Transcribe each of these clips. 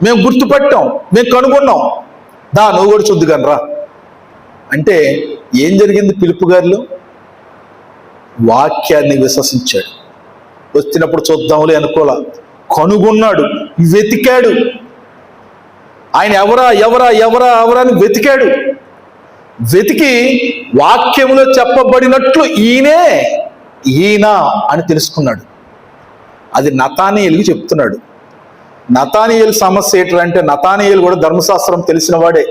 మేము గుర్తుపట్టాం, మేము కనుగొన్నాం, నువ్వు కూడా చూద్దుగాని రా అంటే ఏం జరిగింది? పిలుపు గారిలో వాక్యాన్ని విశ్వసించాడు. వచ్చినప్పుడు చూద్దాంలే అనుకోలా, కనుగొన్నాడు, వెతికాడు. ఆయన ఎవరా ఎవరా ఎవరా ఎవరా అని వెతికాడు. వెతికి వాక్యములో చెప్పబడినట్లు ఈయన అని తెలుసుకున్నాడు. అది నతానీయేలుకి చెప్తున్నాడు. నతానీయేలు సమస్య ఏంటంటే, నతానీయేలు కూడా ధర్మశాస్త్రం తెలిసిన వాడే.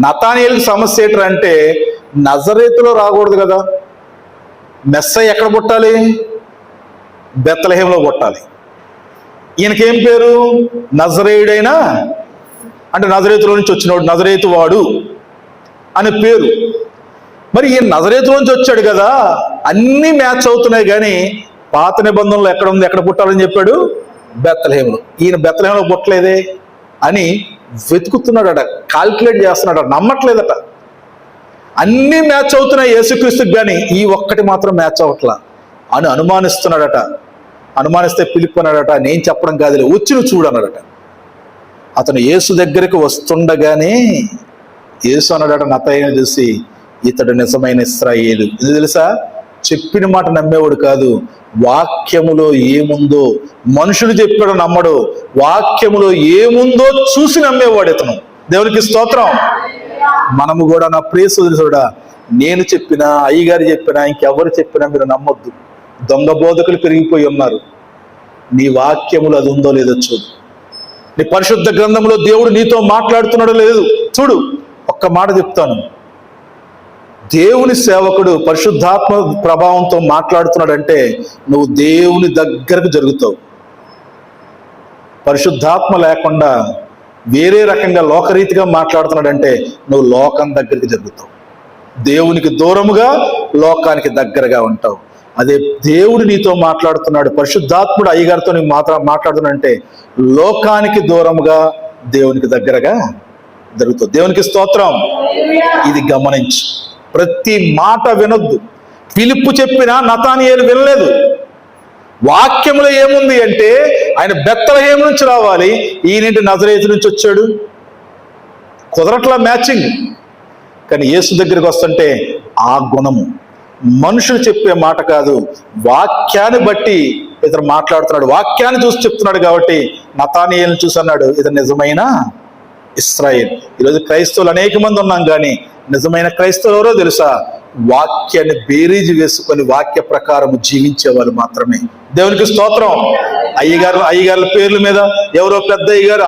నతానీయేలుకి సమస్య ఏంటంటే, నజరేతులో రాకూడదు కదా, మెస్సయ్య ఎక్కడ పుట్టాలి? బెత్లెహేంలో పుట్టాలి. ఈయనకేం పేరు? నజరేయుడైనా, అంటే నజరేతులో నుంచి వచ్చినవాడు, నజరేతు వాడు అనే పేరు. మరి ఈయన నజరేతులో నుంచి వచ్చాడు కదా, అన్నీ మ్యాచ్ అవుతున్నాయి. కానీ పాత నిబంధనలు ఎక్కడ ఉంది, ఎక్కడ పుట్టాలని చెప్పాడు? బెత్లెహేంలో. ఈయన బెత్లెహేంలో పుట్టలేదే అని వెతుకుతున్నాడట, కాల్కులేట్ చేస్తున్నాడట, నమ్మట్లేదట. అన్నీ మ్యాచ్ అవుతున్నాయి యేసుక్రీస్తుకి, కానీ ఈ ఒక్కటి మాత్రం మ్యాచ్ అవ్వట్లా అని అనుమానిస్తున్నాడట. అనుమానిస్తే పిలుపు అన్నాడట, నేను చెప్పడం కాదులే, వచ్చి నువ్వు చూడన్నాడట. అతను యేసు దగ్గరికి వస్తుండగానే యేసు అన్నాడట నతానీయేలు చూసి, ఇతడు నిజమైన ఇశ్రాయేలు. ఇది తెలుసా? చెప్పిన మాట నమ్మేవాడు కాదు, వాక్యములో ఏముందో, మనుషులు చెప్పాడు నమ్మడు, వాక్యములో ఏముందో చూసి నమ్మేవాడు ఇతను. దేవునికి స్తోత్రం. మనము కూడా, నా ప్రియ సోదరుడా, నేను చెప్పినా, అయ్యగారు చెప్పినా, ఇంకెవరు చెప్పినా మీరు నమ్మొద్దు. దొంగ బోధకులు పెరిగిపోయి ఉన్నారు. నీ వాక్యములు అది ఉందో లేదో చూడు. నీ పరిశుద్ధ గ్రంథంలో దేవుడు నీతో మాట్లాడుతున్నాడో లేదు చూడు. ఒక్క మాట చెప్తాను, దేవుని సేవకుడు పరిశుద్ధాత్మ ప్రభావంతో మాట్లాడుతున్నాడంటే నువ్వు దేవుని దగ్గరకు జరుగుతావు. పరిశుద్ధాత్మ లేకుండా వేరే రకంగా లోకరీతిగా మాట్లాడుతున్నాడంటే నువ్వు లోకం దగ్గరికి జరుగుతావు. దేవునికి దూరముగా లోకానికి దగ్గరగా ఉంటావు. అదే దేవుడు నీతో మాట్లాడుతున్నాడు, పరిశుద్ధాత్ముడు అయ్యగారితో నీకు మాట్లాడుతున్నాడంటే లోకానికి దూరముగా దేవునికి దగ్గరగా జరుగుతుంది. దేవునికి స్తోత్రం. ఇది గమనించు, ప్రతి మాట వినొద్దు. పిలుపు చెప్పినా నతానీయేలు వినలేదు. వాక్యములో ఏముంది అంటే, ఆయన బెత్లెహేము నుంచి రావాలి, ఈయనేంటి నజరేతు నుంచి వచ్చాడు. కుదరట్లా మ్యాచింగ్. కానీ యేసు దగ్గరికి వస్తుంటే ఆ గుణము, మనుషులు చెప్పే మాట కాదు, వాక్యాన్ని బట్టి ఇతను మాట్లాడుతున్నాడు. వాక్యాన్ని చూసి చెప్తున్నాడు కాబట్టి నతానీయేలుని చూసి అన్నాడు, ఇతను నిజమైన ఇశ్రాయేల్. ఈరోజు క్రైస్తవులు అనేక మంది ఉన్నాం, కానీ నిజమైన క్రైస్తవులు ఎవరో తెలుసా? వాక్యాన్ని బేరీజు వేసుకొని వాక్య ప్రకారం జీవించే వాళ్ళు మాత్రమే. దేవునికి స్తోత్రం. అయ్యగారుల పేర్ల మీద ఎవరో పెద్ద అయ్యగారు